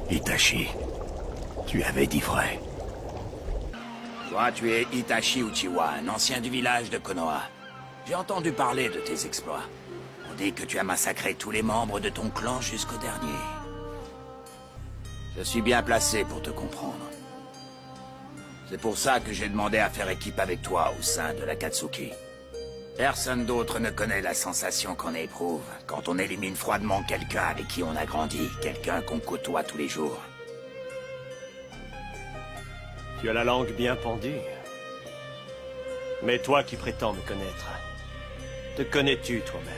Itachi, tu avais dit vrai. Toi, tu es Itachi Uchiwa, un ancien du village de Konoha. J'ai entendu parler de tes exploits. On dit que tu as massacré tous les membres de ton clan jusqu'au dernier. Je suis bien placé pour te comprendre. C'est pour ça que j'ai demandé à faire équipe avec toi au sein de l'Akatsuki. Personne d'autre ne connaît la sensation qu'on éprouve quand on élimine froidement quelqu'un avec qui on a grandi, quelqu'un qu'on côtoie tous les jours. Tu as la langue bien pendue. Mais toi qui prétends me connaître, te connais-tu toi-même?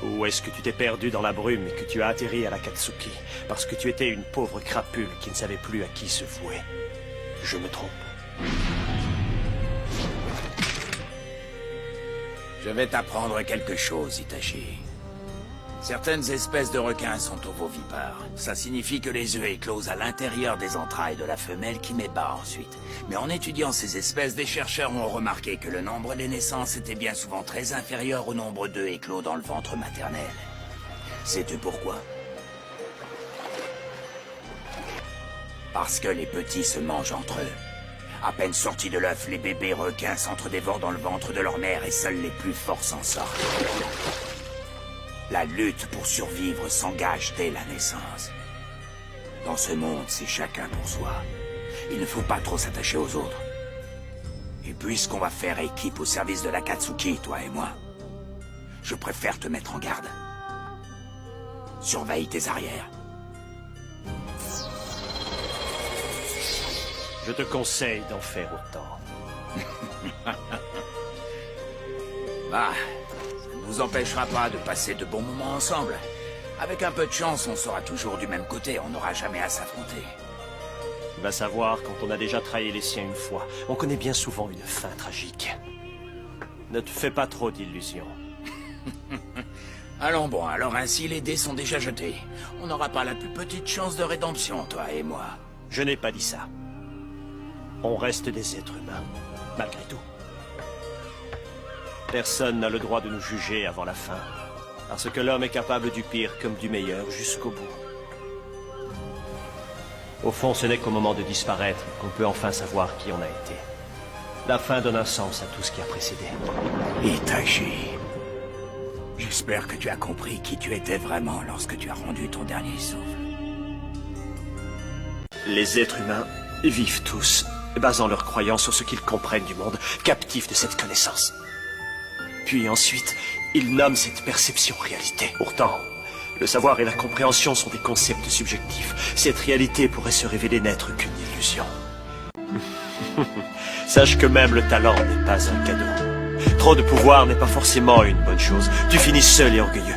Ou est-ce que tu t'es perdu dans la brume et que tu as atterri à l'Akatsuki parce que tu étais une pauvre crapule qui ne savait plus à qui se vouer? Je me trompe. Je vais t'apprendre quelque chose, Itachi. Certaines espèces de requins sont ovovipares. Ça signifie que les œufs éclosent à l'intérieur des entrailles de la femelle qui met bas ensuite. Mais en étudiant ces espèces, des chercheurs ont remarqué que le nombre des naissances était bien souvent très inférieur au nombre d'œufs éclos dans le ventre maternel. Sais-tu pourquoi? Parce que les petits se mangent entre eux. À peine sortis de l'œuf, les bébés requins s'entre-dévorent dans le ventre de leur mère et seuls les plus forts s'en sortent. La lutte pour survivre s'engage dès la naissance. Dans ce monde, c'est chacun pour soi. Il ne faut pas trop s'attacher aux autres. Et puisqu'on va faire équipe au service de l'Akatsuki, toi et moi, je préfère te mettre en garde. Surveille tes arrières. Je te conseille d'en faire autant. Bah, ça ne nous empêchera pas de passer de bons moments ensemble. Avec un peu de chance, on sera toujours du même côté, on n'aura jamais à s'affronter. Va savoir, quand on a déjà trahi les siens une fois, on connaît bien souvent une fin tragique. Ne te fais pas trop d'illusions. Allons bon, alors ainsi les dés sont déjà jetés. On n'aura pas la plus petite chance de rédemption, toi et moi. Je n'ai pas dit ça. On reste des êtres humains, malgré tout. Personne n'a le droit de nous juger avant la fin, parce que l'homme est capable du pire comme du meilleur jusqu'au bout. Au fond, ce n'est qu'au moment de disparaître qu'on peut enfin savoir qui on a été. La fin donne un sens à tout ce qui a précédé. Itachi, j'espère que tu as compris qui tu étais vraiment lorsque tu as rendu ton dernier souffle. Les êtres humains vivent tous, basant leurs croyances sur ce qu'ils comprennent du monde, captifs de cette connaissance. Puis ensuite, ils nomment cette perception réalité. Pourtant, le savoir et la compréhension sont des concepts subjectifs. Cette réalité pourrait se révéler n'être qu'une illusion. Sache que même le talent n'est pas un cadeau. Trop de pouvoir n'est pas forcément une bonne chose. Tu finis seul et orgueilleux.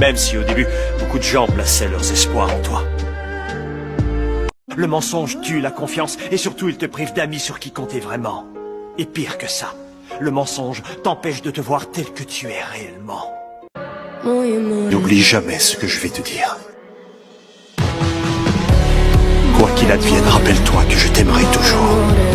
Même si au début, beaucoup de gens plaçaient leurs espoirs en toi. Le mensonge tue la confiance et surtout il te prive d'amis sur qui compter vraiment. Et pire que ça, le mensonge t'empêche de te voir tel que tu es réellement. N'oublie jamais ce que je vais te dire. Quoi qu'il advienne, rappelle-toi que je t'aimerai toujours.